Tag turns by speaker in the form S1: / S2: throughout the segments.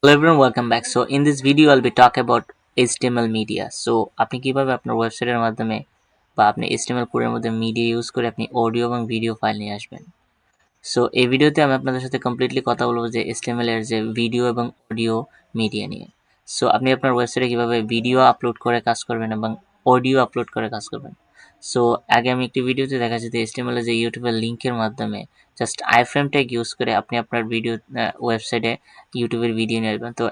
S1: Hello everyone, welcome back. So in this video I'll be talking about HTML media. So আপনি কিভাবে আপনার ওয়েবসাইটের মাধ্যমে বা আপনি HTML কোডের মধ্যে মিডিয়া ইউজ করে আপনি অডিও এবং ভিডিও ফাইল নিয়ে আসবেন। সো এই ভিডিওতে আমি আপনাদের সাথে কমপ্লিটলি কথা বলবো যে HTML এর যে ভিডিও এবং অডিও মিডিয়া নিয়ে। সো আপনি আপনার ওয়েবসাইটে কিভাবে ভিডিও আপলোড করে কাজ করবেন এবং অডিও আপলোড করে কাজ করবেন। সো আগে আমি একটি ভিডিওতে দেখাচ্ছি যে HTML এর যে ইউটিউবের লিংকের মাধ্যমে জাস্ট আইফ্রেম ট্যাগ ইউজ করে আপনি আপনার ভিডিও ওয়েবসাইটে ইউটিউবের ভিডিও নিয়ে আসবেন। তো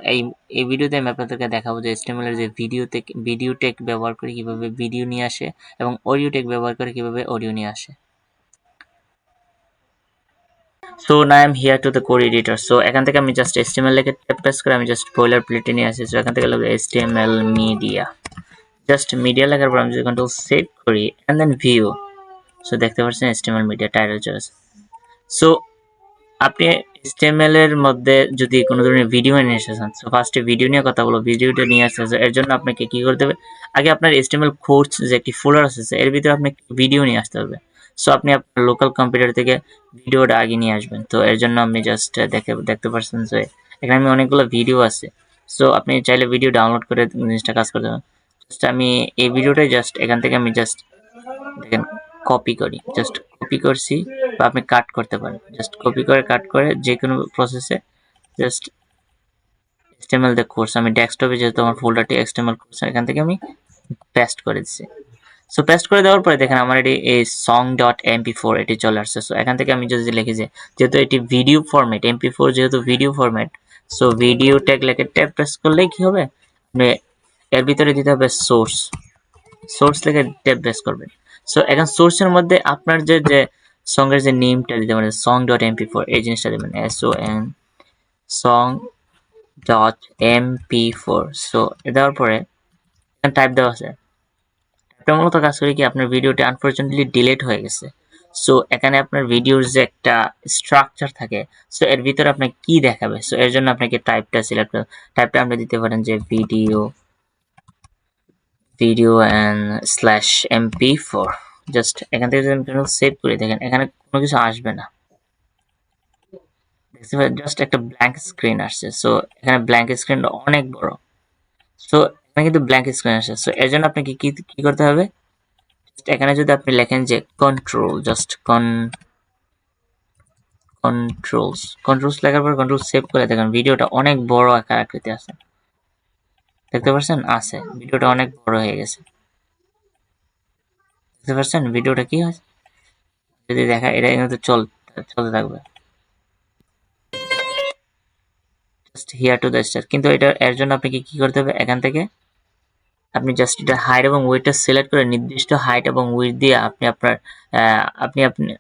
S1: এই ভিডিওতে আমি আপনাদেরকে দেখাবো যে HTML এর যে ভিডিও ট্যাগ ব্যবহার করে কিভাবে ভিডিও নিয়ে আসে এবং অডিও ট্যাগ ব্যবহার করে কিভাবে অডিও নিয়ে আসে। So now I'm here to the code editor. So এখান থেকে আমি জাস্ট HTML লিখে ট্যাব প্রেস করে আমি জাস্ট বয়লার প্লেটে নিয়ে আসি। সো এখান থেকে লিখব HTML media, জাস্ট মিডিয়া লেখার পর আমি যদি কন্ট্রোল সেভ করি এন্ড দেন ভিউ, সো দেখতে পাচ্ছেন HTML media টাইটেল চলে আসে। সো আপনি HTML এর মধ্যে যদি কোনো ধরনের ভিডিও নিয়ে এসেছেন, সো ফার্স্টে ভিডিও নিয়ে কথা বলবো। ভিডিওটা নিয়ে আসতে এর জন্য আপনাকে কি করতে হবে, আগে আপনার HTML কোডস যে একটি ফোল্ডার আছে এর ভিতরে আপনি ভিডিও নিয়ে আসতে হবে। সো আপনি আপনার লোকাল কম্পিউটার থেকে ভিডিওটা আগে নিয়ে আসবেন। তো এর জন্য আপনি জাস্ট দেখতে পাচ্ছেন যে এখানে আমি অনেকগুলো ভিডিও আছে। সো আপনি চাইলে ভিডিও ডাউনলোড করে জিনিসটা কাজ করতে পারেন। জাস্ট আমি এই ভিডিওটাই জাস্ট এখান থেকে আমি জাস্ট দেখেন কপি করি, জাস্ট কপি করছি বা আপনি কাট করতে পারেন। জাস্ট কপি করে কাট করে যে কোনো প্রসেসে জাস্ট HTML দিয়ে কোর্স আমি ডেস্কটপে যেহেতু আমার ফোল্ডারটি HTML কোর্স এখান থেকে আমি পেস্ট করে দিচ্ছি। সো পেস্ট করে দেওয়ার পরে দেখেন আমার এটি এই song.mp4 এটি চলে আসছে। সো এখান থেকে আমি যদি লিখি যে যেহেতু এটি ভিডিও ফরম্যাট, mp4 যেহেতু video format, so video tag লিখে ট্যাব প্রেস করলে কি হবে, আপনি এর ভিতরে দিতে হবে সোর্স লিখে ট্যাব প্রেস করবেন। সো এখন সোর্সের মধ্যে আপনার যে সং এর যে নেমটা দিতে পারেন song.mp4 এই জিনিসটা দিবেন song.mp4। সো দেওয়ার পরে টাইপ দেওয়া আছে। এটা মূলত কাজ করে কি আপনার ভিডিওটি আনফরচুনেটলি ডিলিট হয়ে গেছে। সো এখানে আপনার ভিডিওর যে একটা স্ট্রাকচার থাকে, সো এর ভিতরে আপনাকে কি দেখাবে, সো এর জন্য আপনাকে টাইপটা সিলেক্ট করে টাইপটা আপনি দিতে পারেন যে video and slash mp4। Just এখান থেকে যদি আমি সেভ করে দেখেন এখানে কোনো কিছু আসবে না, দেখতে পাচ্ছেন জাস্ট একটা ব্ল্যাঙ্ক স্ক্রিন আসছে। সো এখানে ব্ল্যাঙ্ক স্ক্রিনটা অনেক বড়। সো এখানে কিন্তু ব্ল্যাঙ্ক স্ক্রিন আসছে। সো এর জন্য আপনাকে কি করতে হবে, এখানে যদি আপনি লেখেন যে কন্ট্রোলস লেখার পর কন্ট্রোল সেভ করে দেখেন ভিডিওটা অনেক বড় আকার আকৃতি আছে, দেখতে পাচ্ছেন আছে ভিডিওটা অনেক বড় হয়ে গেছে। দেখতে পাচ্ছেন ভিডিওটা কি হয়, যদি দেখা এটা কিন্তু চলতে থাকবে just here to the star. কিন্তু এটা এর জন্য আপনাকে কি করতে হবে, এখান থেকে আপনি জাস্ট এটা হাইট এবং উইডথটা সিলেক্ট করে নির্দিষ্ট হাইট এবং উইডথ দিয়ে আপনি আপনার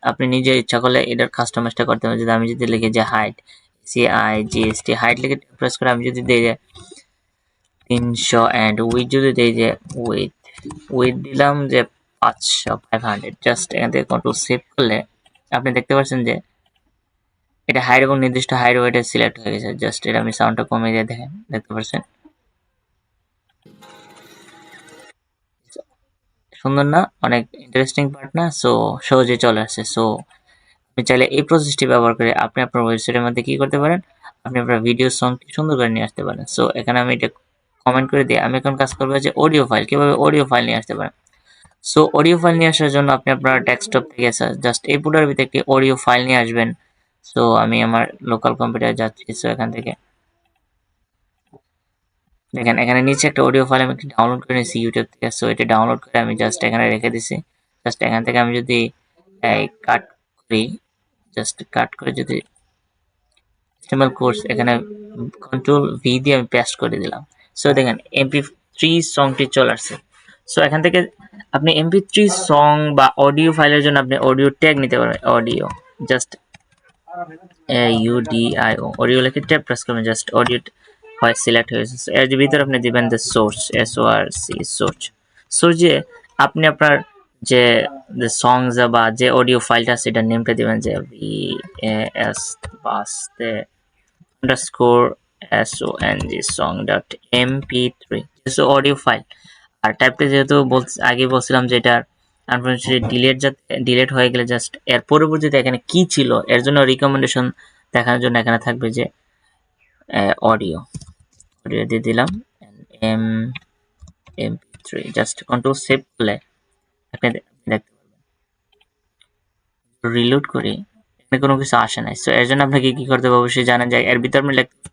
S1: আপনি নিজে ইচ্ছা করলে এটার কাস্টমাইজটা করতে পারেন। যদি আমি যদি লিখি যে হাইট CIGST হাইট লিখে প্রেস করে আমি যদি দিই যে 300 এন্ড উইডথ যদি দিই যে উইডথ দিলাম যে 500 জাস্ট এখান থেকে কন্ট্রোল সেভ করলে আপনি দেখতে পাচ্ছেন যে এটা হাইট এবং নির্দিষ্ট হাইট ওয়েটে সিলেক্ট হয়ে গেছে। জাস্ট এটা আমি সাউন্ডটা কমিয়ে দিয়ে দেখেন, দেখতে পাচ্ছেন সুন্দর না, অনেক ইন্টারেস্টিং পার্ট না। সো সহজে চলে আসছে। সো আপনি চাইলে এই প্রসেসটি ব্যবহার করে আপনি আপনার ওয়েবসাইটের মধ্যে কি করতে পারেন, আপনি আপনার ভিডিও সংটি সুন্দর করে নিয়ে আসতে পারেন। সো এখানে আমি এটা কমেন্ট করে দিই। আমি এখন কাজ করবো যে অডিও ফাইল, কিভাবে অডিও ফাইল নিয়ে আসতে পারেন। সো অডিও ফাইল নিয়ে আসার জন্য আপনি আপনার ডেস্কটপ থেকে জাস্ট এই ফোল্ডারের ভিতরে একটি অডিও ফাইল নিয়ে আসবেন। সো আমি আমার লোকাল কম্পিউটারে যাচ্ছি। সো এখান থেকে দেখেন এখানে নিচে একটা অডিও ফাইল আমি ডাউনলোড করে নিয়েছি ইউটিউব থেকে। সো এটা ডাউনলোড করে আমি জাস্ট এখানে রেখে দিছি। জাস্ট এখান থেকে আমি যদি কাট করি, জাস্ট কাট করে যদি HTML কোর্স এখানে কন্ট্রোল ভি দিয়ে আমি পেস্ট করে দিলাম। সো দেখেন mp3 সংটি চলে আসছে। সো এখান থেকে আপনি mp3 সং বা অডিও ফাইলের জন্য আপনি অডিও ট্যাগ নিতে পারবেন। অডিও জাস্ট AUDIO অডিও লিখে ট্যাব প্রেস করবেন, জাস্ট অডিও হয় সিলেক্ট হয়েছে। এর ভিতরে আপনি দিবেন যে সোর্স সোর্স যে আপনি আপনার যে সংস বা যে অডিও ফাইলটা সেটা নেমটা দিবেন যে VAS বাসতে আন্ডারস্কোর song.mp3 অডিও ফাইল। আর টাইপটা যেহেতু আগে বলছিলাম যে এটা আনফরচুনেটলি ডিলিট হয়ে গেলে জাস্ট এর পরবর্তীতে এখানে কি ছিল এর জন্য রিকমেন্ডেশন দেখানোর জন্য এখানে থাকবে যে অডিও। অডিও দিয়ে দিলাম M MP3 just control save করলে আপনি দেখতে রিলোড করি এখানে কোনো কিছু আসে নাই। সো এর জন্য আপনাকে কি করতে হবে অবশ্যই জানেন যে এর ভিতর আপনি লিখতে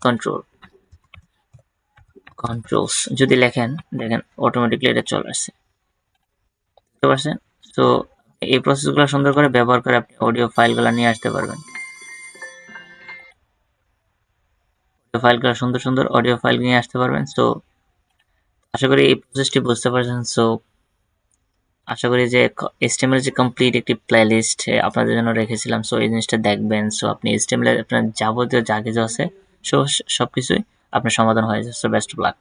S1: কন্ট্রোলস যদি লেখেন দেখেন অটোমেটিকলি এটা চলে আসছে, বুঝতে পারছেন? সো এই প্রসেসগুলো সুন্দর করে ব্যবহার করে আপনি অডিও ফাইলগুলো নিয়ে আসতে পারবেন। ফাইলগুলো সুন্দর সুন্দর অডিও ফাইল নিয়ে আসতে পারবেন। সো আশা করি এই প্রসেসটি বুঝতে পারছেন। সো আশা করি যে HTML যে কমপ্লিট একটি প্লেলিস্ট আপনাদের জন্য রেখেছিলাম। সো এই জিনিসটা দেখবেন। সো আপনি HTML আপনার যাবতীয় যা কিছু আছে সো সবকিছুই আপনার সমাধান হয়ে যাচ্ছে। So best of luck.